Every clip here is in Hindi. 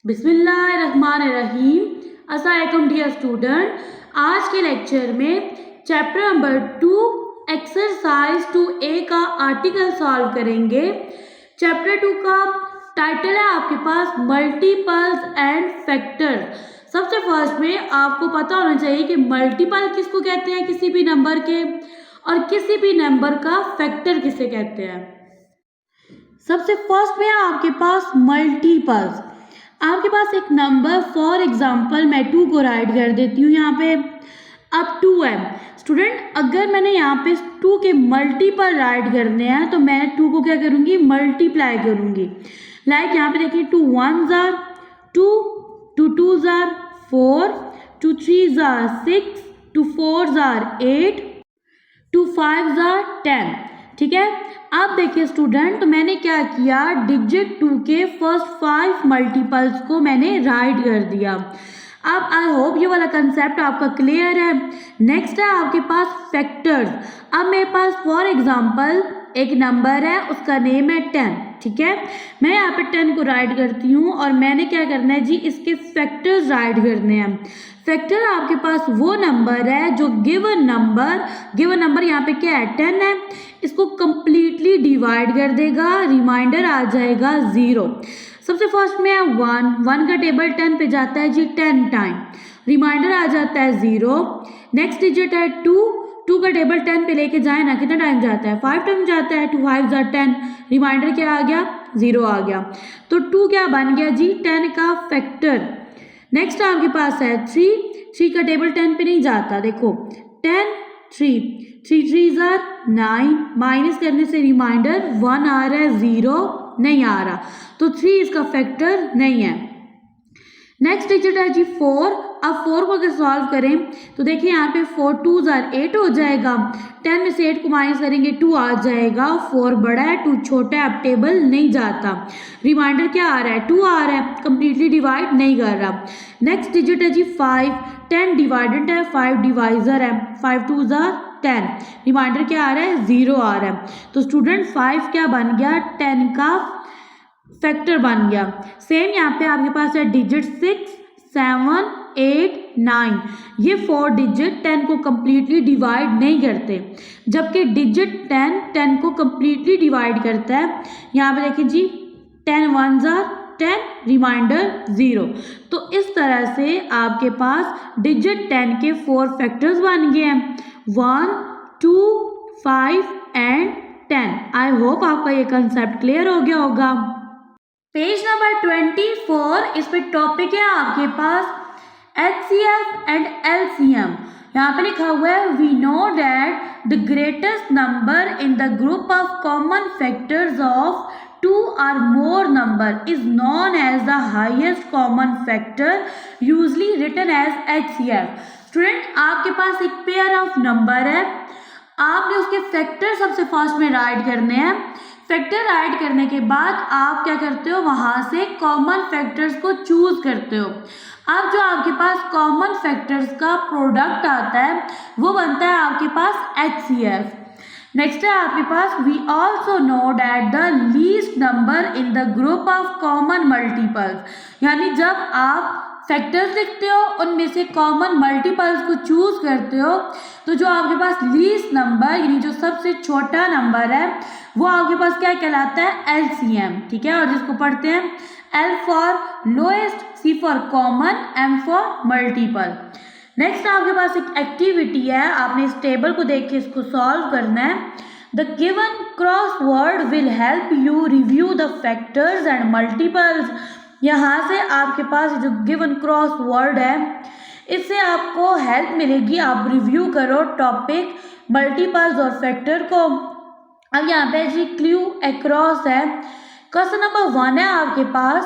बिस्मिल्लाहिर्रहमानिर्रहीम। अस्सलाम वालेकुम डियर स्टूडेंट। आज के लेक्चर में चैप्टर नंबर 2 एक्सरसाइज 2A का आर्टिकल सॉल्व करेंगे। चैप्टर 2 का टाइटल है आपके पास मल्टीपल्स एंड फैक्टर्स। सबसे फर्स्ट में आपको पता होना चाहिए कि मल्टीपल किसको कहते हैं किसी भी नंबर के, और किसी भी नंबर का फैक्टर किसे कहते हैं। सबसे फर्स्ट में आपके पास मल्टीपल्स। आपके पास एक नंबर, फॉर एग्जांपल मैं 2 को राइट कर देती हूँ यहाँ पे। अब 2 है स्टूडेंट, अगर मैंने यहाँ पे 2 के मल्टीपल राइट करने हैं तो मैं 2 को क्या करूँगी, मल्टीप्लाई करूँगी। लाइक यहाँ पे देखिए 2 1s are 2, 2 2s are 4, 2 3s are 6, 2 4s are 8, 2 5s are 10। ठीक है, अब देखिए स्टूडेंट, तो मैंने क्या किया, डिजिट 2 के फर्स्ट 5 मल्टीपल्स को मैंने राइट कर दिया। अब आई होप ये वाला कंसेप्ट आपका क्लियर है। नेक्स्ट है आपके पास फैक्टर्स। अब मेरे पास फॉर एग्जांपल एक नंबर है, उसका नेम है 10। ठीक है, मैं यहाँ पे 10 को राइट करती हूँ और मैंने क्या करना है जी, इसके फैक्टर्स राइट करने हैं। फैक्टर आपके पास वो नंबर है जो गिवन नंबर यहाँ पे क्या है, 10 है, इसको कंप्लीटली डिवाइड कर देगा, रिमाइंडर आ जाएगा 0। सबसे फर्स्ट में है 1 का टेबल 10 पे जाता है जी 10 टाइम, रिमाइंडर आ जाता है 0। नेक्स्ट डिजिट है 2 का टेबल 10 पे लेके जाए ना, कितना टाइम जाता है, 5 टाइम जाता है। 2 5s are 10, रिमाइंडर क्या आ गया, 0 आ गया। तो 2 क्या बन गया जी, 10 का फैक्टर। नेक्स्ट आपके पास है 3 का टेबल 10 पे नहीं जाता, देखो 10 3 3s are 9, माइनस करने से रिमाइंडर 1 आ रहा है, 0 नहीं आ रहा, तो 3 इसका फैक्टर नहीं है। नेक्स्ट डिजिट है जी 4। अब 4 को अगर सॉल्व करें तो देखिए यहाँ पे 4 2s are 8 हो जाएगा, 10 में से 8 को माइनस करेंगे 2 आ जाएगा, 4 बड़ा है 2 छोटा है, अब टेबल नहीं जाता, रिमाइंडर क्या आ रहा है, 2 आ रहा है, कंप्लीटली डिवाइड नहीं कर रहा। नेक्स्ट डिजिट है जी 5, 10 डिवाइडेड है, 5 डिवाइजर है, 5 2s are 10, रिमाइंडर क्या आ रहा है, 0 आ रहा है। तो स्टूडेंट 5 क्या बन गया, 10 का फैक्टर बन गया। सेम यहाँ पे आपके पास है डिजिट 6 7 8 9, ये 4 डिजिट 10 को कंप्लीटली डिवाइड नहीं करते, जबकि डिजिट 10 को कंप्लीटली डिवाइड करता है। यहाँ पे देखिए जी 10 1s are 10, रिमाइंडर 0। तो इस तरह से आपके पास डिजिट 10 के 4 फैक्टर्स बन गए हैं, 1 2 5 एंड 10। आई होप आपका ये कंसेप्ट क्लियर हो गया होगा। पेज नंबर 24, इस पे टॉपिक है आपके पास HCF एंड LCM। यहाँ पे लिखा हुआ है we know that the greatest number in the group of common factors of 2 or more number is known as the highest common factor, usually written as HCF। Student, आपके पास एक पेयर ऑफ नंबर है, आपने उसके फैक्टर सबसे फर्स्ट में राइट करने हैं। फैक्टर राइट करने के बाद आप क्या करते हो, वहां से कॉमन फैक्टर्स को चूज करते हो। अब जो आपके पास कॉमन फैक्टर्स का प्रोडक्ट आता है वो बनता है आपके पास HCF। नेक्स्ट है आपके पास we also know that the least number in the group of common multiples, यानी जब आप फैक्टर्स लिखते हो उनमें से कॉमन मल्टीपल्स को चूज करते हो, तो जो आपके पास लीस्ट नंबर यानी जो सबसे छोटा नंबर है वो आपके पास क्या कहलाता है, LCM। ठीक है, और जिसको पढ़ते हैं L for lowest, C for common, M for multiple. Next आपके पास एक एक्टिविटी है, आपने इस टेबल को देख के इसको सॉल्व करना है। The given crossword will help you review the factors and multiples. यहाँ से आपके पास जो गिवन क्रॉसवर्ड है इससे आपको हेल्प मिलेगी, आप रिव्यू करो टॉपिक मल्टीपल्स और फैक्टर को। अब यहाँ पे जी क्लू अक्रॉस है। क्वेश्चन नंबर 1 है आपके पास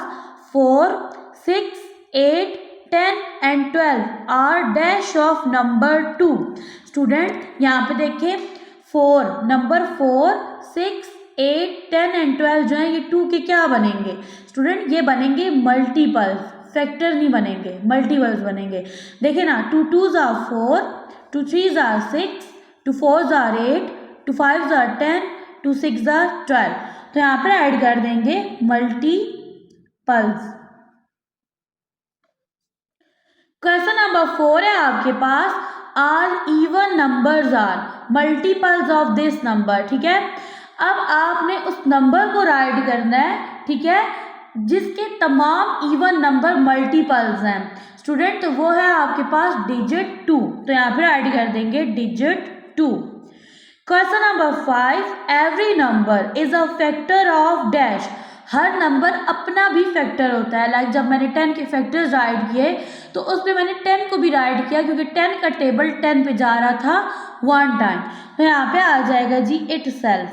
4 6 8 10 and 12 are dash of number 2। Student, यहाँ पे देखें नंबर 4 6 8 10 एंड 12 जो है ये 2 के क्या बनेंगे, स्टूडेंट ये बनेंगे मल्टीपल्स, फैक्टर नहीं बनेंगे, मल्टीपल्स बनेंगे। देखिए ना, 2 2s are 4, 2 3s are 6, 2 4s are 8, 2 5s are 10, 2 6s are 12। तो यहाँ पर ऐड कर देंगे मल्टीपल्स। क्वेश्चन नंबर 4 है आपके पास, are even numbers are multiples of this number. ठीक है, अब आपने उस नंबर को राइट करना है, ठीक है, जिसके तमाम इवन नंबर मल्टीपल्स हैं स्टूडेंट, तो वो है आपके पास डिजिट 2। तो यहाँ पे राइट कर देंगे digit 2। Question number 5, every number is a factor of dash. Her number अपना भी फैक्टर होता है। लाइक जब मैंने 10 के फैक्टर्स राइट किए तो उसमें मैंने 10 को भी राइट किया क्योंकि 10 का टेबल 10 पे जा रहा था 1 टाइम। तो यहाँ पे आ जाएगा जी itself.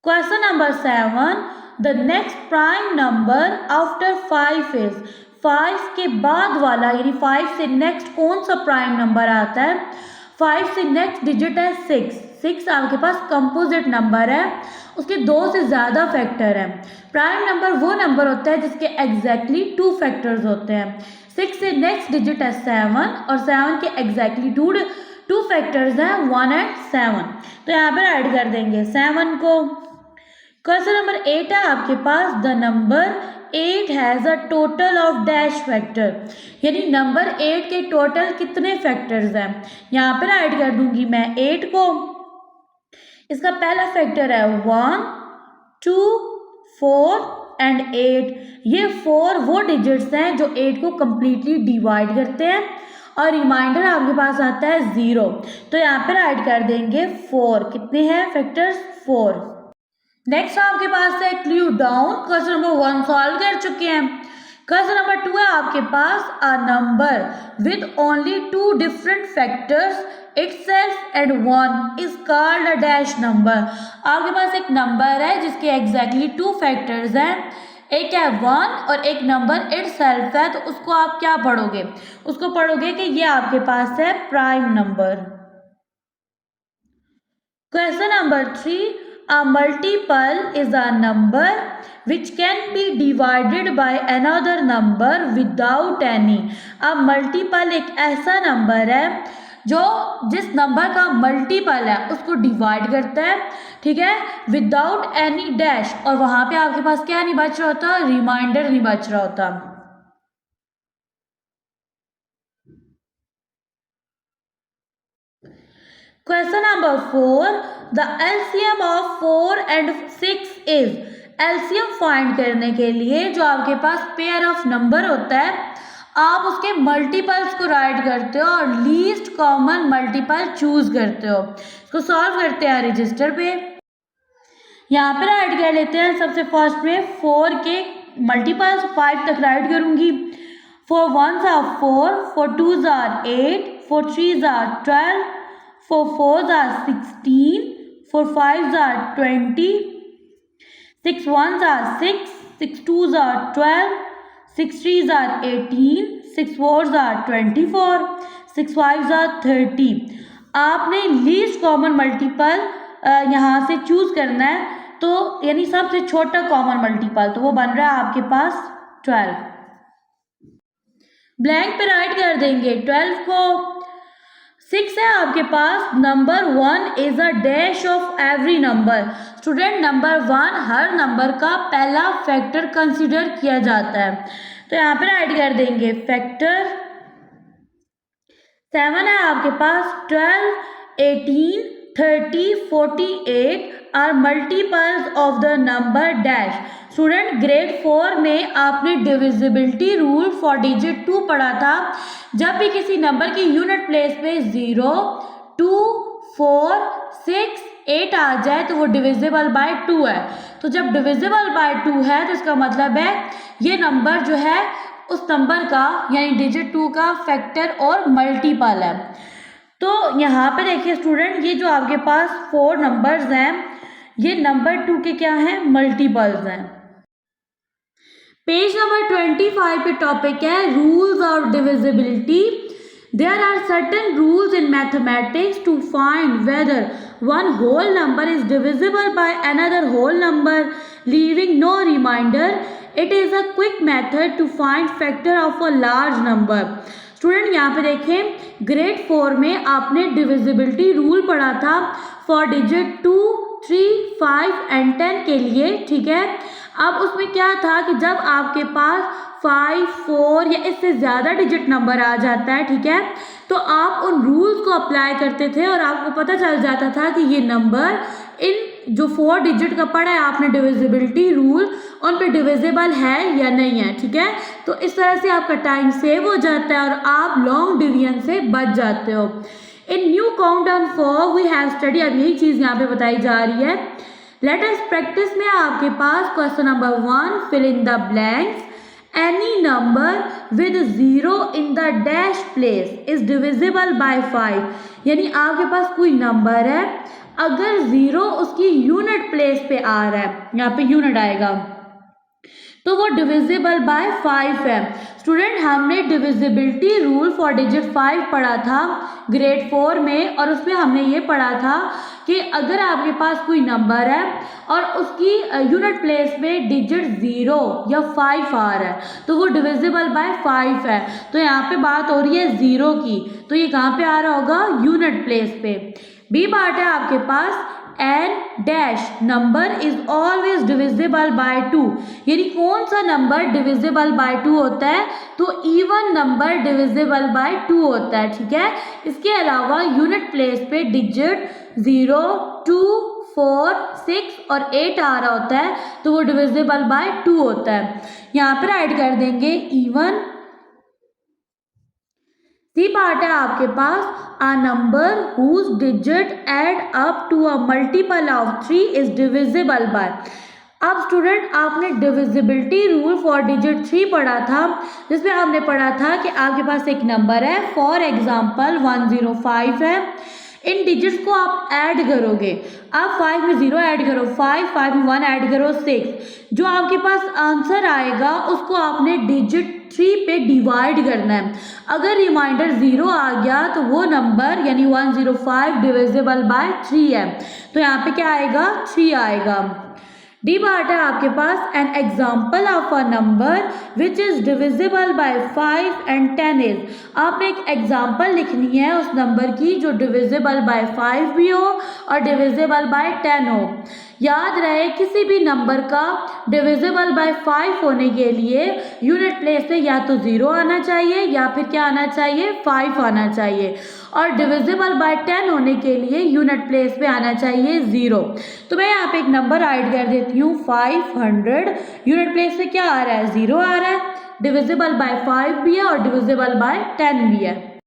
Question number 7, the next prime number after 5 is. 5 के बाद वाला यानी 5 से नेक्स्ट कौन सा प्राइम नंबर आता है? 5 से नेक्स्ट डिजिट है 6। 6 आपके पास कंपोजिट नंबर है, उसके 2 से ज़्यादा फैक्टर हैं। प्राइम नंबर वो नंबर होता है जिसके एग्जैक्टली 2 फैक्टर्स होते हैं। 6 से नेक्स्ट डिजिट है 7 और 7 के एग्जैक्टली 2 फैक्टर्स हैं 1 एंड 7। तो यहाँ पर ऐड कर देंगे 7 को। क्वेश्चन नंबर 8 है आपके पास, the number 8 has a total of dash factor. यानी नंबर 8 के टोटल कितने फैक्टर्स हैं? यहाँ पर ऐड कर दूंगी मैं 8 को। इसका पहला फैक्टर है 1, 2, 4 एंड 8। ये 4 वो डिजिट्स हैं जो 8 को कंप्लीटली डिवाइड करते हैं और रिमाइंडर आपके पास आता है 0। तो यहाँ पर ऐड कर देंगे 4। कितने हैं फैक्टर्स? 4। नेक्स्ट आपके पास है clue down. Question number 1 solve कर चुके हैं। क्वेश्चन नंबर 2 है आपके पास, a number with only 2 different factors itself and 1 is called a dash number। आपके पास एक नंबर है जिसके एग्जैक्टली 2 फैक्टर्स हैं, एक है 1 और एक नंबर itself है। तो उसको आप क्या पढ़ोगे? उसको पढ़ोगे कि ये आपके पास है prime number. Question number 3, a multiple is a number which can be divided by another number without any। अब मल्टीपल एक ऐसा नंबर है जो जिस नंबर का मल्टीपल है उसको डिवाइड करता है, ठीक है, विदाउट एनी डैश। और वहां पे आपके पास क्या नहीं बच रहा होता? रिमाइंडर नहीं बच रहा होता। Question number 4, the LCM of 4 and 6 is. LCM find करने के लिए जो आपके पास पेयर ऑफ नंबर होता है आप उसके मल्टीपल्स को राइट करते हो और लीस्ट कॉमन मल्टीपल चूज करते हो। इसको सॉल्व करते हैं रजिस्टर पे। यहाँ पर राइट कर लेते हैं सबसे फर्स्ट में 4 के मल्टीपल्स 5 तक राइट करूंगी। 4 1s are 4, 4 2s are 8, 4 3s are 12, 4 4s are 16, 4 5s are 20, 6 1s are 6, 6 2s are 12, 6 3s are 18, 6 4s are 24, 6 5s are 30। आपने लीस्ट कॉमन मल्टीपल यहाँ से चूज करना है, तो यानी सबसे छोटा कॉमन मल्टीपल, तो वो बन रहा है आपके पास 12। ब्लैंक पे राइट कर देंगे 12 को। 6 है आपके पास, number 1 is a dash of every number. Student number 1 हर नंबर का पहला फैक्टर कंसिडर किया जाता है, तो यहाँ पे ऐड कर देंगे फैक्टर। 7 है आपके पास, 12, 18, 30, 48 are multiples of the number dash. Student grade 4 में आपने डिविजिबिलिटी रूल फॉर डिजिट 2 पढ़ा था। जब भी किसी नंबर की यूनिट प्लेस पे 0, 2, 4, 6, 8 आ जाए तो वो डिविजिबल बाय 2 है। तो जब डिविजिबल बाय 2 है तो इसका मतलब है ये नंबर जो है उस नंबर का यानी डिजिट 2 का फैक्टर और मल्टीपल है। तो यहाँ पे देखिए स्टूडेंट, ये जो आपके पास 4 नंबर्स हैं ये नंबर 2 के क्या हैं? मल्टीपल्स हैं। पेज नंबर 25 पे टॉपिक है rules of divisibility. There are certain rules in mathematics to find whether one whole number is divisible by another whole number, leaving no remainder. It is a quick method to find factor of a large number. Student यहाँ पे देखें ग्रेड 4 में आपने डिविजिबिलिटी रूल पढ़ा था फॉर डिजिट 2, 3, 5 एंड 10 के लिए, ठीक है। अब उसमें क्या था कि जब आपके पास 5, 4 या इससे ज़्यादा डिजिट नंबर आ जाता है, ठीक है, तो आप उन रूल्स को अप्लाई करते थे और आपको पता चल जाता था कि ये नंबर इन जो 4 डिजिट का पढ़ा है आपने डिविजिबिलिटी रूल, उन पे डिविजिबल है या नहीं है, ठीक है। तो इस तरह से आपका टाइम सेव हो जाता है और आप लॉन्ग डिवीजन से बच जाते हो। In new countdown 4 we have study, अब यही चीज़ यहाँ पे बताई जा रही है। लेट अस प्रैक्टिस में आपके पास question number 1, fill in the blanks. Any number with 0 in the dash place is divisible by 5, यानी आपके पास कोई नंबर है, अगर 0 उसकी यूनिट प्लेस पे आ रहा है, यहाँ पे यूनिट आएगा, तो वो डिविजिबल बाय 5 है। स्टूडेंट, हमने डिविजिबिलिटी रूल फॉर डिजिट 5 पढ़ा था ग्रेड 4 में, और उसमें हमने ये पढ़ा था कि अगर आपके पास कोई नंबर है और उसकी यूनिट प्लेस में डिजिट 0 या 5 आ रहा है तो वो डिविजिबल बाय 5 है। तो यहाँ पे बात हो रही है 0 की, तो ये कहाँ पे आ रहा होगा, यूनिट प्लेस पे। बी पार्ट है आपके पास, an dash number is always divisible by 2, यानी कौन सा नंबर डिविजिबल बाय 2 होता है, तो इवन नंबर डिविजिबल बाय 2 होता है, ठीक है। इसके अलावा यूनिट प्लेस पे डिजिट 0, 2, 4, 6 और 8 आ रहा होता है तो वो डिविजिबल बाय 2 होता है। यहाँ पर ऐड कर देंगे इवन। सी पार्ट है आपके पास, a number whose digit add up to a multiple of 3 is divisible by। अब स्टूडेंट, आपने डिविजिबिलिटी रूल फॉर डिजिट 3 पढ़ा था, जिसमें आपने पढ़ा था कि आपके पास एक नंबर है, फॉर एग्जाम्पल 105 है, इन डिजिट्स को आप ऐड करोगे, आप 5 में 0 ऐड करो 5 में 1 ऐड करो 6, जो आपके पास आंसर आएगा उसको आपने डिजिट 3 पे डिवाइड करना है। अगर रिमाइंडर 0 आ गया तो वो नंबर यानी 105 डिविजिबल बाय 3 है, तो यहाँ पे क्या आएगा, 3 आएगा। डी पार्ट है आपके पास, an example of a number which is divisible by 5 and 10 is. आपने एक एग्जाम्पल लिखनी है उस नंबर की जो डिविजिबल बाय 5 भी हो और डिविजिबल बाय 10 हो। याद रहे, किसी भी नंबर का डिविजिबल बाय 5 होने के लिए यूनिट प्लेस पे या तो 0 आना चाहिए या फिर क्या आना चाहिए, 5 आना चाहिए, और डिविजिबल बाय 10 होने के लिए यूनिट प्लेस पे आना चाहिए 0। तो मैं यहाँ पे एक नंबर ऐड कर देती हूँ 500, यूनिट प्लेस पे क्या आ रहा है, 0 आ रहा है, डिविजिबल बाय 5 भी है और डिविजिबल बाय 10 भी है।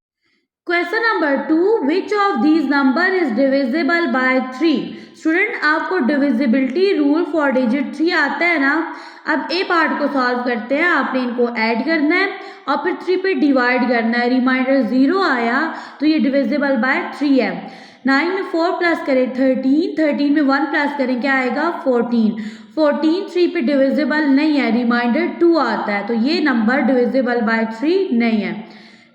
Question number 2, which of these number is divisible by 3। Student, आपको डिविजिबिलिटी रूल फॉर डिजिट 3 आता है ना। अब ए पार्ट को सॉल्व करते हैं, आपने इनको ऐड करना है और फिर 3 पे डिवाइड करना है। रिमाइंडर 0 आया तो ये डिविजिबल बाय 3 है। 9 में 4 प्लस करें 13, 13 में 1 प्लस करें क्या आएगा, 14, 14 3 पे डिविजिबल नहीं है, रिमाइंडर 2 आता है, तो ये नंबर डिविजिबल बाय 3 नहीं है।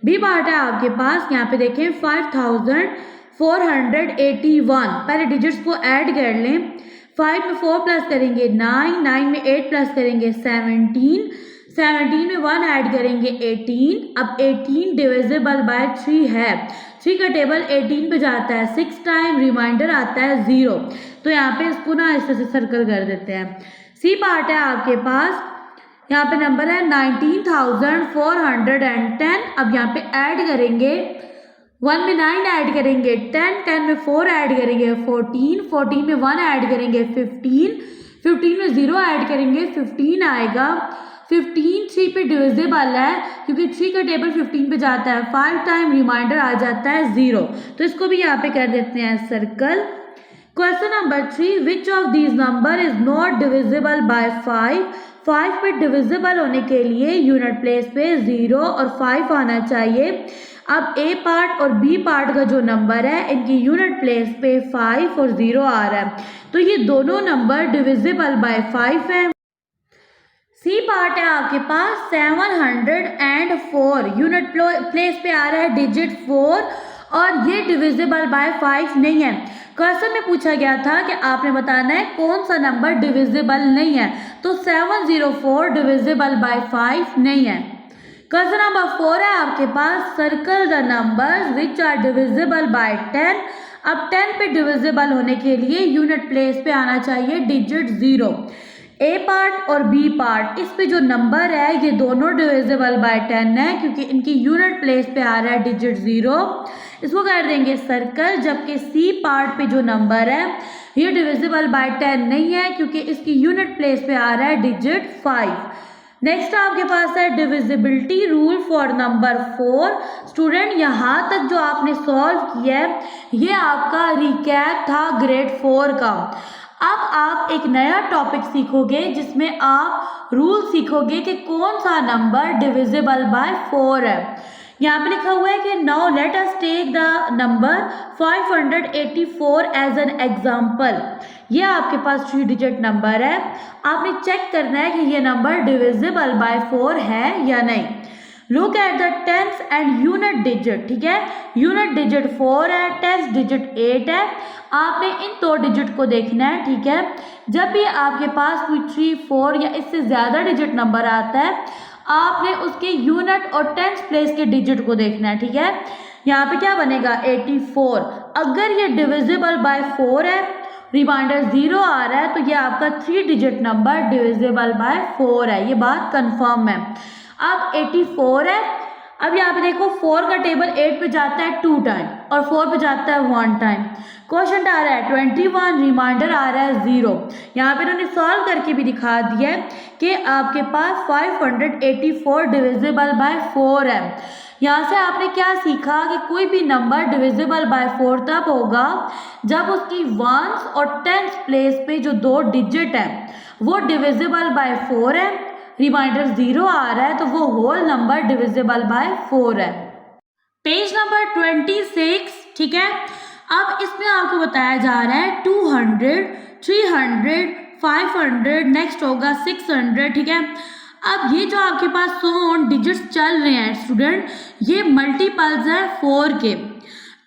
बी पार्ट है आपके पास, यहाँ पे देखें 5481, पहले डिजिट्स को ऐड कर लें। 5 में 4 प्लस करेंगे 9, 9 में 8 प्लस करेंगे 17, 17 में 1 ऐड करेंगे 18। अब 18 डिविजिबल बाय 3 है, 3 का टेबल 18 पे जाता है 6 टाइम, रिमाइंडर आता है 0, तो यहाँ पे इसको ना इस तरह से सर्कल कर देते हैं। सी पार्ट है आपके पास, यहाँ पे नंबर है 19,410। अब यहाँ पे ऐड करेंगे, 1 में 9 ऐड करेंगे 10, 10 में 4 ऐड करेंगे 14, 14 में 1 ऐड करेंगे 15, 15 में 0 ऐड करेंगे 15 आएगा। 15 3 पे डिविजिबल है क्योंकि 3 का टेबल 15 पे जाता है 5 टाइम, रिमाइंडर आ जाता है 0, तो इसको भी यहाँ पे कर देते हैं circle. Question number 3, which of these number is not divisible by 5। 5 पे डिविजिबल होने के लिए यूनिट प्लेस पे 0 और 5 आना चाहिए। अब ए पार्ट और बी पार्ट का जो नंबर है इनकी यूनिट प्लेस पे 5 और 0 आ रहा है, तो ये दोनों नंबर डिविजिबल बाय 5 है। सी पार्ट है आपके पास 704, यूनिट प्लेस पे आ रहा है डिजिट 4 और ये डिविजिबल बाय 5 नहीं है। क्वेश्चन में पूछा गया था कि आपने बताना है कौन सा नंबर डिविजिबल नहीं है, तो 704 डिविजिबल बाय 5 नहीं है। क्वेश्चन नंबर 4 है आपके पास, circle the numbers which are divisible by 10। अब 10 पे डिविजिबल होने के लिए यूनिट प्लेस पे आना चाहिए डिजिट 0। ए पार्ट और बी पार्ट, इस पे जो नंबर है ये दोनों डिविजिबल बाय 10 है क्योंकि इनकी यूनिट प्लेस पे आ रहा है डिजिट 0, इसको कर देंगे सर्कल। जबकि सी पार्ट पे जो नंबर है ये डिविजिबल बाय 10 नहीं है क्योंकि इसकी यूनिट प्लेस पे आ रहा है डिजिट 5। नेक्स्ट आपके पास है divisibility rule for number 4। Student यहाँ तक जो आपने सॉल्व किया है ये आपका रिकैप था ग्रेड 4 का। अब आप एक नया टॉपिक सीखोगे जिसमें आप रूल सीखोगे कि कौन सा नंबर डिविजिबल बाय 4 है। यहाँ पे लिखा हुआ है कि now let us take the number 584 as an example. ये आपके पास 3 डिजिट नंबर है, आपने चेक करना है कि ये नंबर डिविजिबल बाय 4 है या नहीं। Look at the tens and unit digit, ठीक है, यूनिट डिजिट 4 है, टेंस डिजिट 8 है। आपने इन 2 डिजिट को देखना है, ठीक है। जब भी आपके पास कोई 3, 4 या इससे ज़्यादा डिजिट नंबर आता है आपने उसके यूनिट और टेंस प्लेस के डिजिट को देखना है, ठीक है। यहाँ पे क्या बनेगा 84। अगर ये डिविजिबल बाय 4 है, रिमाइंडर 0 आ रहा है, तो ये आपका 3 डिजिट नंबर डिविजिबल बाय 4 है, ये बात कंफर्म है। अब 84 है, अब यहाँ पे देखो 4 का टेबल 8 पे जाता है 2 टाइम और 4 पे जाता है 1 टाइम। क्वेश्चन आ रहा है 21, रिमाइंडर आ रहा है 0। यहाँ पे इन्होंने सॉल्व करके भी दिखा दिया है कि आपके पास 584 डिविजिबल बाय 4 है। यहाँ से आपने क्या सीखा कि कोई भी नंबर डिविजिबल बाय 4 तब होगा जब उसकी वंस और टेंस प्लेस पे जो 2 डिजिट है वो डिविजिबल बाय 4 है, रिमाइंडर 0 आ रहा है, तो वो होल नंबर डिविजिबल बाय 4 है। पेज नंबर 26, ठीक है। अब इसमें आपको बताया जा रहा है 200, 300, 500, नेक्स्ट होगा 600, ठीक है। अब ये जो आपके पास 100 डिजिट्स चल रहे हैं स्टूडेंट, ये मल्टीपल्स है 4 के।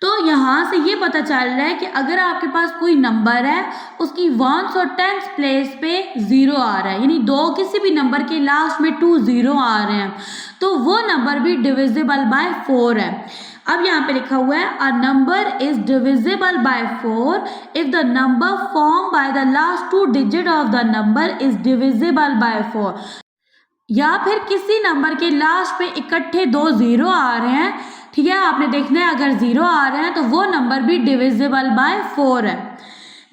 तो यहाँ से ये पता चल रहा है कि अगर आपके पास कोई नंबर है उसकी वंस और टेंस प्लेस पे 0 आ रहा है, यानी किसी भी नंबर के लास्ट में 2 0 आ रहे हैं, तो वो नंबर भी डिविजिबल बाय 4 है। अब यहाँ पे लिखा हुआ है a number is divisible bye 4 if the number form by the last 2 digit of the number is divisible bye 4। या फिर किसी नंबर के लास्ट पे इकट्ठे 2 0 आ रहे हैं, ठीक है, आपने देखना है अगर 0 आ रहे हैं तो वो नंबर भी डिविजिबल बाय 4 है।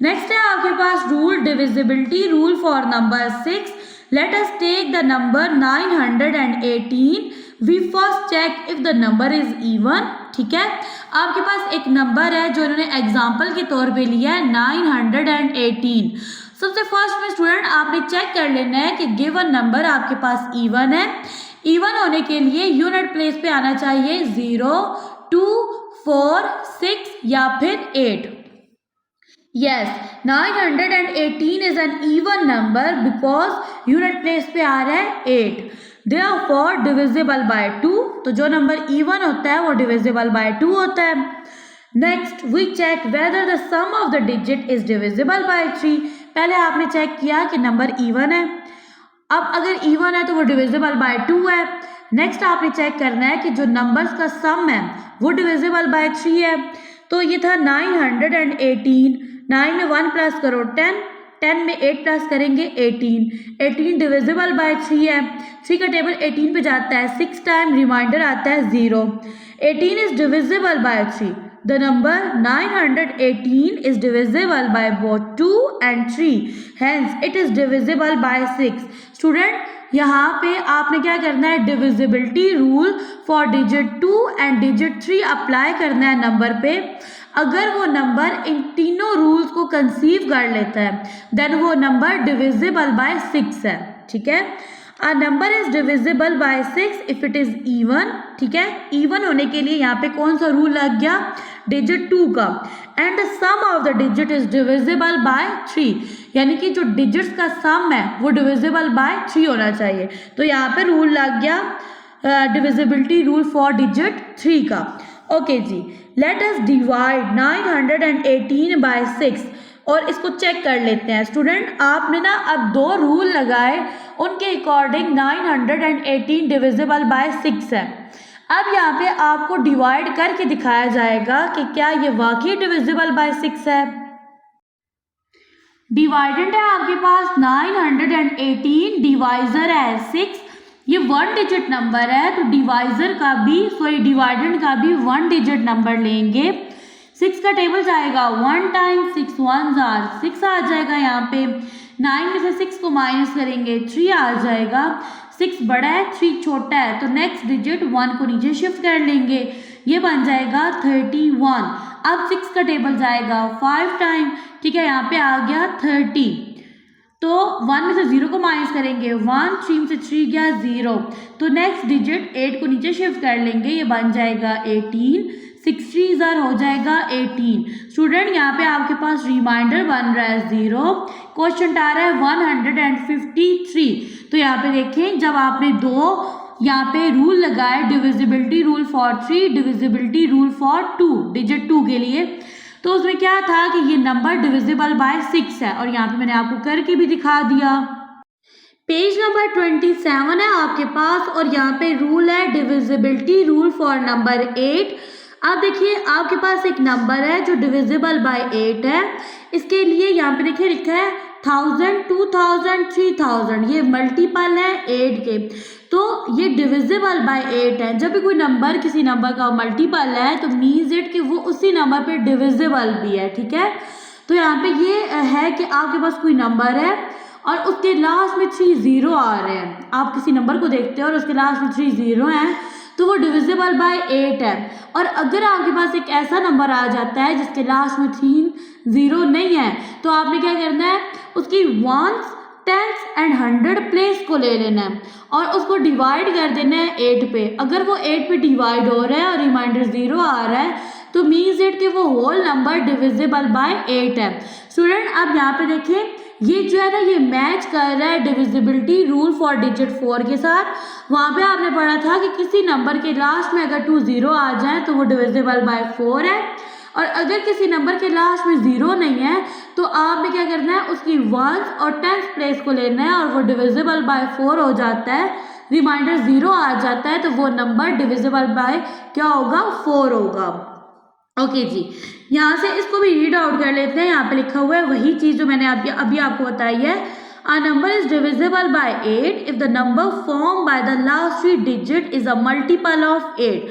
नेक्स्ट है आपके पास rule divisibility rule for number 6। Let us take the number 918। We first check if the number is even, ठीक है। आपके पास एक नंबर है जो इन्होंने एग्जाम्पल के तौर पे लिया है 918। सबसे फर्स्ट में स्टूडेंट आपने चेक कर लेना है कि गिवन नंबर आपके पास इवन है। इवन होने के लिए यूनिट प्लेस पे आना चाहिए 0, 2, 4, 6 या फिर 8। Yes, 918 is an even number because unit place पे आ रहा है 8। देयरफॉर डिविजिबल बाय 2, तो जो नंबर इवन होता है वो डिविजिबल बाय 2 होता है। Next we check whether the sum of the digit is divisible by 3। पहले आपने चेक किया कि नंबर इवन है, अब अगर इवन है तो वो डिविजिबल बाय 2 है। नेक्स्ट आपने चेक करना है कि जो नंबर्स का सम है वो डिविजिबल बाय 3 है। तो ये था 918, 9 में 1 प्लस करो 10, 10 में 8 प्लस करेंगे 18, 18 डिविजिबल बाय 3 है। 3 का टेबल 18 पे जाता है 6 टाइम, रिमाइंडर आता है 0। 18 is divisible by 3। The number 918 is divisible by both 2 and 3. Hence, it is divisible by 6. Student, यहाँ पे आपने क्या करना है divisibility rule for digit 2 and digit 3 apply करना है नंबर पे। अगर वो नंबर इन तीनों रूल्स को कंसीव कर लेता है देन वो नंबर डिविजिबल बाय 6 है, ठीक है। A number is divisible by 6 if it is even, ठीक है। इवन होने के लिए यहाँ पे कौन सा रूल लग गया डिजिट 2 का। And the sum of the digit is divisible by 3, यानी कि जो डिजिट्स का सम है वो डिविजिबल बाय 3 होना चाहिए। तो यहाँ पे रूल लग गया डिविजिबिलिटी रूल फॉर डिजिट 3 का। ओके जी, लेट अस डिवाइड 918 बाय 6 और इसको चेक कर लेते हैं। स्टूडेंट आपने ना अब 2 रूल लगाए, उनके अकॉर्डिंग 918 डिविजिबल बाय 6 है। अब यहाँ पे आपको डिवाइड करके दिखाया जाएगा कि क्या ये वाकई डिविजिबल बाय 6 है। डिवाइडेंड है आपके पास 918, डिवाइजर है 6। ये 1 डिजिट नंबर है तो डिवाइजर का भी डिवाइडेंड का भी 1 डिजिट नंबर लेंगे। 6 का टेबल जाएगा 1 टाइम 6 1 आर 6 आ जाएगा। यहाँ पे 9 में से 6 को माइनस करेंगे 3 आ जाएगा। 6 बड़ा है 3 छोटा है तो नेक्स्ट डिजिट 1 को नीचे शिफ्ट कर लेंगे, ये बन जाएगा 31। अब 6 का टेबल जाएगा 5 टाइम, ठीक है, यहाँ पे आ गया 30। तो 1 में से 0 को माइनस करेंगे 1, 3 में से 3 गया 0, तो नेक्स्ट डिजिट 8 को नीचे शिफ्ट कर लेंगे, ये बन जाएगा 18। 6 3 हो जाएगा 18। स्टूडेंट यहाँ पे आपके पास रिमाइंडर बन रहा है 0, क्वेश्चन आ रहा है 153। तो यहाँ पे देखें, जब आपने यहाँ पे रूल लगाए, divisibility rule for 3, divisibility rule for 2, digit 2 के लिए, तो उसमें क्या था कि ये नंबर डिविजिबल बाय 6 है और यहाँ पे मैंने आपको करके भी दिखा दिया। पेज नंबर 27 है आपके पास और यहाँ पे रूल है डिविजिबिलिटी रूल फॉर नंबर 8। अब देखिए आपके पास एक नंबर है जो डिविजिबल बाय 8 है, इसके लिए यहाँ पे देखिए लिखा है 1000, 2000, 3000, ये मल्टीपल है 8 के, तो ये डिविजिबल बाय 8 है। जब भी कोई नंबर किसी नंबर का मल्टीपल है तो मीन्स इट कि वो उसी नंबर पे डिविजिबल भी है, ठीक है। तो यहाँ पे ये है कि आपके पास कोई नंबर है और उसके लास्ट में 3 0 आ रहे हैं, आप किसी नंबर को देखते हैं और उसके लास्ट में 3 0 हैं, तो वो डिविजिबल बाय 8 है। और अगर आपके पास एक ऐसा नंबर आ जाता है जिसके लास्ट में 3 0 नहीं है, तो आपने क्या करना है, उसकी 1s 10s एंड 100 प्लेस को ले लेना है और उसको डिवाइड कर देना है 8 पे। अगर वो 8 पे डिवाइड हो रहा है और रिमाइंडर 0 आ रहा है तो मीन्स इट कि वो होल नंबर डिविजिबल बाय 8 है। स्टूडेंट अब यहाँ पे देखिए, ये जो है ना, ये मैच कर रहा है डिविजिबिलिटी रूल फॉर डिजिट 4 के साथ। वहाँ पे आपने पढ़ा था कि किसी नंबर के लास्ट में अगर 2 0 आ जाए तो वो डिविजिबल बाय 4 है, और अगर किसी नंबर के लास्ट में 0 नहीं है तो आपने क्या करना है, उसकी 1s और 10s प्लेस को लेना है और वो डिविजिबल बाय 4 हो जाता है, रिमाइंडर 0 आ जाता है, तो वो नंबर डिविजिबल बाय क्या होगा, 4 होगा। ओके जी, यहाँ से इसको भी रीड आउट कर लेते हैं। यहाँ पे लिखा हुआ है वही चीज़ जो मैंने अभी आपको बताई है। A number is divisible by 8 if the number formed by the last 3 digit is a multiple of 8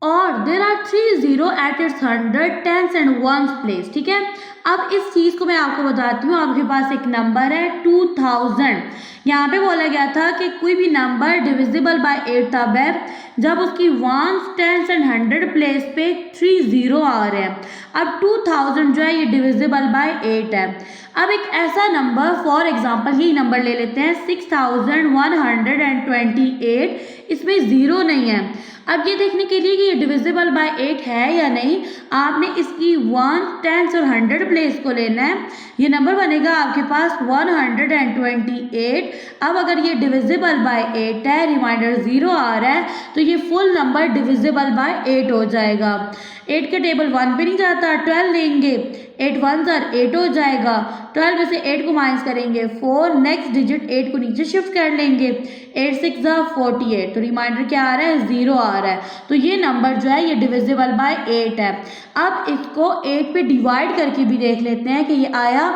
और there are 3 0 at its 100, 10s and 1s place, ठीक है। अब इस चीज़ को मैं आपको बताती हूँ। आपके पास एक नंबर है 2000, यहाँ पे बोला गया था कि कोई भी नंबर डिविजिबल बाय 8 तब है जब उसकी 1s, 10s एंड 100 प्लेस पे 3 0 आ रहे हैं। अब 2000 जो है ये डिविजिबल बाय 8 है। अब एक ऐसा नंबर, फॉर एग्जांपल यही नंबर ले लेते हैं 6128, इसमें 0 नहीं है। अब ये देखने के लिए कि ये डिविजिबल बाय 8 है या नहीं, आपने इसकी 1, 10s और 100 प्लेस को लेना है। ये नंबर बनेगा आपके पास 128। अब अगर ये डिविजिबल बाय 8 है, रिमाइंडर 0 आ रहा है, तो ये फुल नंबर डिविजिबल बाय 8 हो जाएगा। 8 के टेबल 1 पे नहीं जाता, 12 लेंगे, 8 1s 8 हो जाएगा। 12 में से 8 को माइनस करेंगे 4, नेक्स्ट डिजिट 8 को नीचे शिफ्ट कर लेंगे, 8 6 48, तो रिमाइंडर क्या आ रहा है, 0 आ रहा है। तो ये नंबर जो है ये डिविजिबल बाय 8 है। अब इसको 8 पे डिवाइड करके भी देख लेते हैं कि ये आया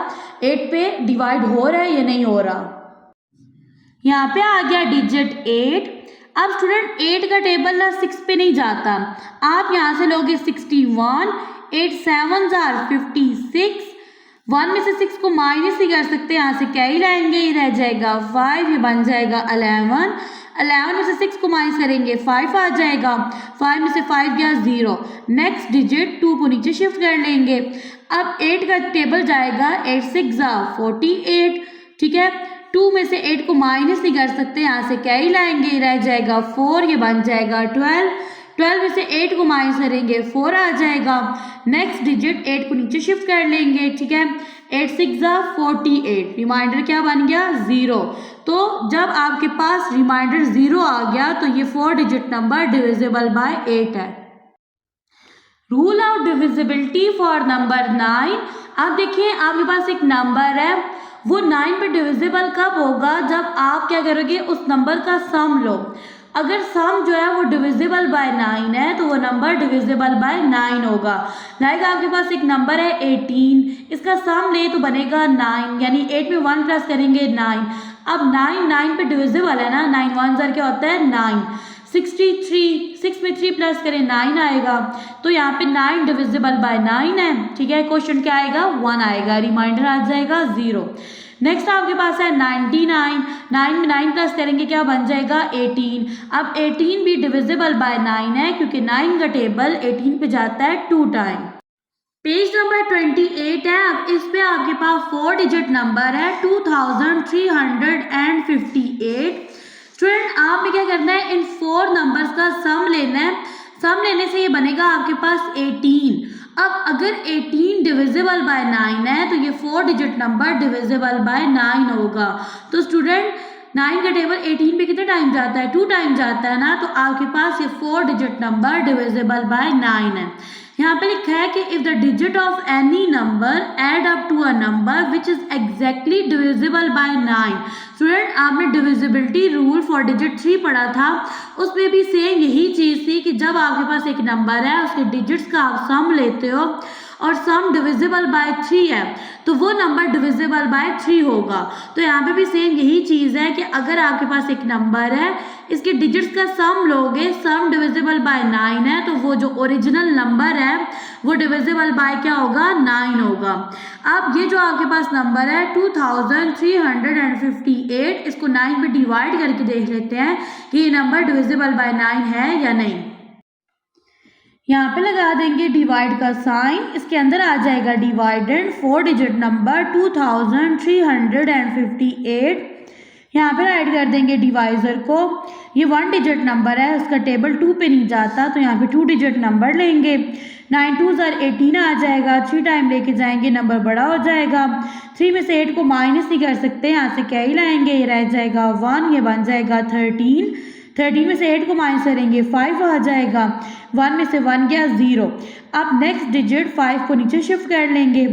8 पे डिवाइड हो रहा है या नहीं हो रहा। यहाँ पे आ गया डिजिट 8। अब स्टूडेंट 8 का टेबल ना 6 पे नहीं जाता, आप यहाँ से लोगे 61, 8 7s 56, 1 में से 6 को माइनस ही कर सकते हैं, यहाँ से क्या ही लाएंगे, ये रह जाएगा 5, ये बन जाएगा 11, 11 में से 6 को माइनस करेंगे 5 आ जाएगा, 5 में से 5 गया 0, नेक्स्ट डिजिट 2 को नीचे शिफ्ट कर लेंगे। अब 8 का टेबल जाएगा 8 6 48, ठीक है। 2 में से 8 को माइनस नहीं कर सकते, यहाँ से क्या ही लाएंगे, ये रह जाएगा 4, ये बन जाएगा 12, 12 में से 8 को माइनस करेंगे 4 आ जाएगा, नेक्स्ट डिजिट 8 को नीचे शिफ्ट कर लेंगे, ठीक है। 8 6 48, रिमाइंडर क्या बन गया, 0। तो जब आपके पास रिमाइंडर 0 आ गया तो ये 4 डिजिट नंबर डिविजिबल बाय 8 है। Rule of divisibility for number 9। अब देखिए आपके पास एक नंबर है, वो 9 पे डिविजिबल कब होगा, जब आप क्या करोगे, उस नंबर का सम लो। अगर सम जो है वो डिविजिबल बाय 9 है तो वो नंबर डिविजिबल बाय 9 होगा। लाइक आपके पास एक नंबर है 18, इसका सम ले तो बनेगा 9, यानी 8 में 1 प्लस करेंगे 9। अब 9 पे डिविजिबल है ना, 9 1 क्या होता है 9। 63, 6 में 3 प्लस करें 9 आएगा, तो यहाँ पे 9 डिविजिबल बाय 9 है, ठीक है। क्वेश्चन क्या आएगा 1 आएगा, रिमाइंडर आ जाएगा 0। नेक्स्ट आपके पास है 99, 9 में 9 प्लस करेंगे क्या बन जाएगा 18। अब 18 भी डिविजिबल बाय 9 है, क्योंकि 9 का टेबल 18 पे जाता है 2 टाइम। पेज नंबर 28 है। अब इस पे आपके पास 4 डिजिट नंबर है 2358। स्टूडेंट आपने क्या करना है, इन 4 नंबर्स का सम लेना है। सम लेने से ये बनेगा आपके पास 18। अब अगर 18 डिविजिबल बाय 9 है तो ये 4 डिजिट नंबर डिविजिबल बाय 9 होगा। तो स्टूडेंट 9 का टेबल 18 पे कितने टाइम जाता है 2 टाइम जाता है ना, तो आपके पास ये 4 डिजिट नंबर डिविजिबल बाय 9 है। यहाँ पे लिखा है कि if the digit of any number add up to a number which is exactly divisible by 9। Student आपने डिविजिबिलिटी रूल फॉर डिजिट 3 पढ़ा था, उसमें भी सेम यही चीज थी कि जब आपके पास एक नंबर है उसके डिजिट्स का आप सम लेते हो और सम डिविजिबल बाय 3 है तो वो नंबर डिविजिबल बाय 3 होगा। तो यहाँ पे भी सेम यही चीज है कि अगर आपके पास एक नंबर है, इसके डिजिट्स का सम लोगे, सम डिविजिबल बाय 9 है, तो वो जो ओरिजिनल नंबर है वो डिविजिबल बाय क्या होगा 9 होगा। अब ये जो आपके पास नंबर है 2358, इसको 9 पे डिवाइड करके देख लेते हैं कि ये नंबर डिविजिबल बाय 9 है या नहीं। यहाँ पे लगा देंगे डिवाइड का साइन, इसके अंदर आ जाएगा डिवाइडेड 4 डिजिट नंबर 2358। यहाँ पे राइट कर देंगे डिवाइजर को। ये 1 डिजिट नंबर है, उसका टेबल 2 पे नहीं जाता, तो यहाँ पे 2 डिजिट नंबर लेंगे। 9 2s are 18 आ जाएगा, 3 टाइम लेके जाएंगे नंबर बड़ा हो जाएगा। 3 में से 8 को माइनस नहीं कर सकते, यहाँ से क्या ही लाएंगे, ये रह जाएगा 1, ये बन जाएगा 13। 13 में से 8 को माइनस करेंगे 5 आ जाएगा, 1 में से 1 गया 0। अब नेक्स्ट डिजिट 5 को नीचे शिफ्ट कर लेंगे,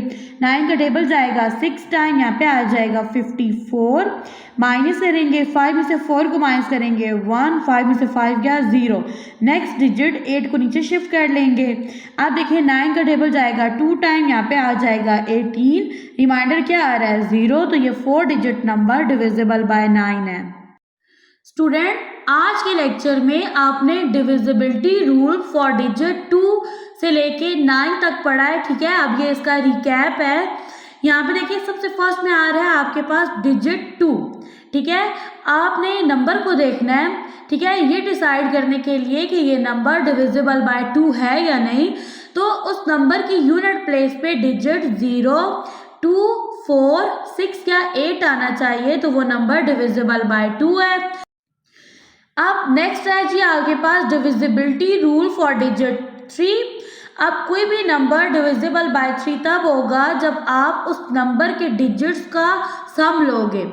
9 का टेबल जाएगा 6 टाइम, यहाँ पे आ जाएगा 54। माइनस करेंगे 5 में से 4 को माइनस करेंगे 1, 5 में से 5 गया 0। नेक्स्ट डिजिट 8 को नीचे शिफ्ट कर लेंगे। अब देखिए 9 का टेबल जाएगा 2 टाइम, यहाँ पे आ जाएगा 18। रिमाइंडर क्या आ रहा है 0, तो ये 4 डिजिट नंबर डिविजिबल बाय 9 है। स्टूडेंट आज के लेक्चर में आपने डिविजिबिलिटी रूल फॉर डिजिट 2 से लेके 9 तक पढ़ा है, ठीक है। अब ये इसका रिकैप है। यहाँ पे देखिए सबसे फर्स्ट में आ रहा है आपके पास डिजिट 2, ठीक है। आपने नंबर को देखना है, ठीक है, ये डिसाइड करने के लिए कि ये नंबर डिविजिबल बाय 2 है या नहीं। तो उस नंबर की यूनिट प्लेस पे डिजिट 0, 2, 4, 6 या 8 आना चाहिए, तो वो नंबर डिविजिबल बाय 2 है। अब नेक्स्ट है जी आपके पास डिविजिबिलिटी रूल फॉर डिजिट 3। अब कोई भी नंबर डिविजिबल बाय 3 तब होगा जब आप उस नंबर के डिजिट्स का सम लोगे।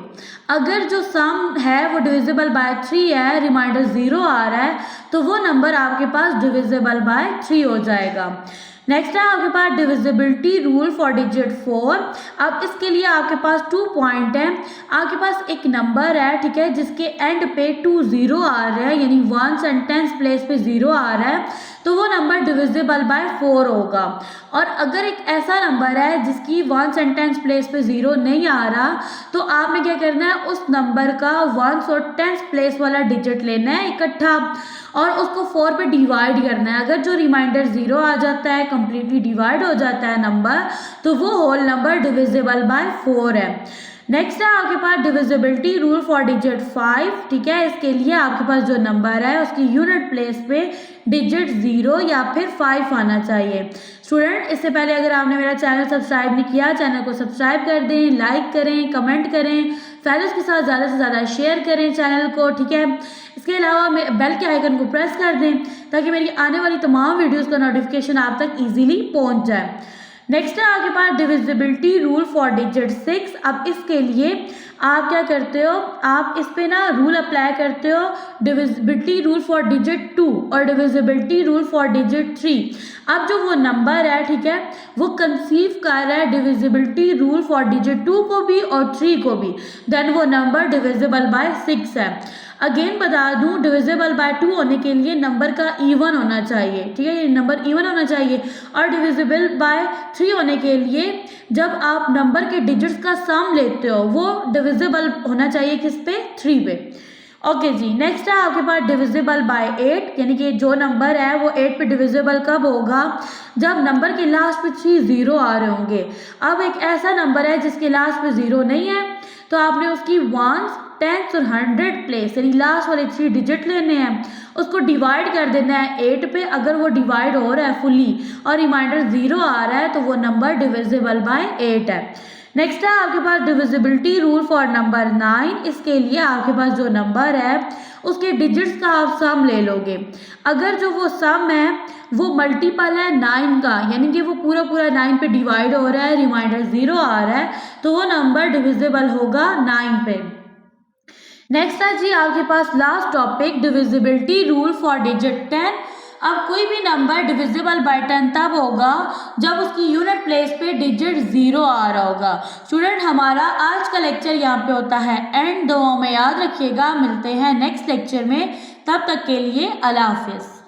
अगर जो सम है वो डिविजिबल बाय 3 है, रिमाइंडर 0 आ रहा है, तो वो नंबर आपके पास डिविजिबल बाय 3 हो जाएगा। नेक्स्ट है आपके पास डिविजिबिलिटी रूल फॉर डिजिट 4। अब इसके लिए आपके पास 2 पॉइंट है। आपके पास एक नंबर है, ठीक है, जिसके एंड पे 2 0 आ रहा है, यानी 1 सेंटेंस प्लेस पे 0 आ रहा है, तो वो नंबर डिविजिबल बाय 4 होगा। और अगर एक ऐसा नंबर है जिसकी 1 सेंटेंस प्लेस पे 0 नहीं आ रहा, तो आपने क्या करना है, उस नंबर का 1 और 10 प्लेस वाला डिजिट लेना है इकट्ठा और उसको 4 पे डिवाइड करना है। अगर जो रिमाइंडर 0 आ जाता है, कंप्लीटली डिवाइड हो जाता है नंबर, तो वो होल नंबर डिविजिबल बाय 4 है। नेक्स्ट है आपके पास डिविजिबिलिटी रूल फॉर डिजिट 5, ठीक है। इसके लिए आपके पास जो नंबर है उसकी यूनिट प्लेस पे डिजिट 0 या फिर 5 आना चाहिए। स्टूडेंट इससे पहले अगर आपने मेरा चैनल सब्सक्राइब नहीं किया, चैनल को सब्सक्राइब कर दें, लाइक करें, कमेंट करें, फ्रेंड्स के साथ ज़्यादा से ज़्यादा शेयर करें चैनल को, ठीक है। इसके अलावा बेल के आइकन को प्रेस कर दें ताकि मेरी आने वाली तमाम वीडियोज़ का नोटिफिकेशन आप तक ईजिली पहुँच जाए। नेक्स्ट है आपके पास डिविजिबिलिटी रूल फॉर डिजिट 6। अब इसके लिए आप क्या करते हो, आप इस पे ना रूल अप्लाई करते हो, डिविजिबिलिटी रूल फॉर डिजिट 2 और डिविजिबिलिटी रूल फॉर डिजिट 3। अब जो वो नंबर है, ठीक है, वो कंसीव कर रहा है डिविजिबिलिटी रूल फॉर डिजिट 2 को भी और 3 को भी, देन वो नंबर डिविजिबल बाय 6 है। अगेन बता दूं, डिविजिबल बाय 2 होने के लिए नंबर का इवन होना चाहिए, ठीक है, ये नंबर इवन होना चाहिए। और डिविजिबल बाय 3 होने के लिए जब आप नंबर के डिजिट्स का सम लेते हो वो डिविजिबल होना चाहिए किस पे, 3 पे। ओके जी, नेक्स्ट है आपके पास डिविजिबल बाय 8, यानी कि जो नंबर है वो 8 पे डिविजिबल कब होगा, जब नंबर के लास्ट पे 3 जीरो आ रहे होंगे। अब एक ऐसा नंबर है जिसके लास्ट पे जीरो नहीं है, तो आपने उसकी वंस, टेंस और 100 प्लेस यानी लास्ट वाले 3 डिजिट लेने हैं, उसको डिवाइड कर देना है 8 पे। अगर वो डिवाइड हो रहा है फुली और रिमाइंडर 0 आ रहा है तो वो नंबर डिविजिबल बाय 8 है। नेक्स्ट है आपके पास डिविजिबिलिटी रूल फॉर नंबर 9। इसके लिए आपके पास जो नंबर है उसके डिजिट्स का आप सम ले लोगे। अगर जो वो सम है वो मल्टीपल है 9 का, यानी कि वो पूरा पूरा 9 पे डिवाइड हो रहा है, रिमाइंडर 0 आ रहा है, तो वो नंबर डिविजिबल होगा 9 पे। नेक्स्ट है जी आपके पास last topic, divisibility rule for digit 10। अब कोई भी नंबर डिविजिबल बाय 10 तब होगा जब उसकी यूनिट प्लेस पे डिजिट 0 आ रहा होगा। स्टूडेंट हमारा आज का लेक्चर यहाँ पे होता है एंड। दुआओं में याद रखिएगा, मिलते हैं नेक्स्ट लेक्चर में, तब तक के लिए अल्लाह हाफिज़।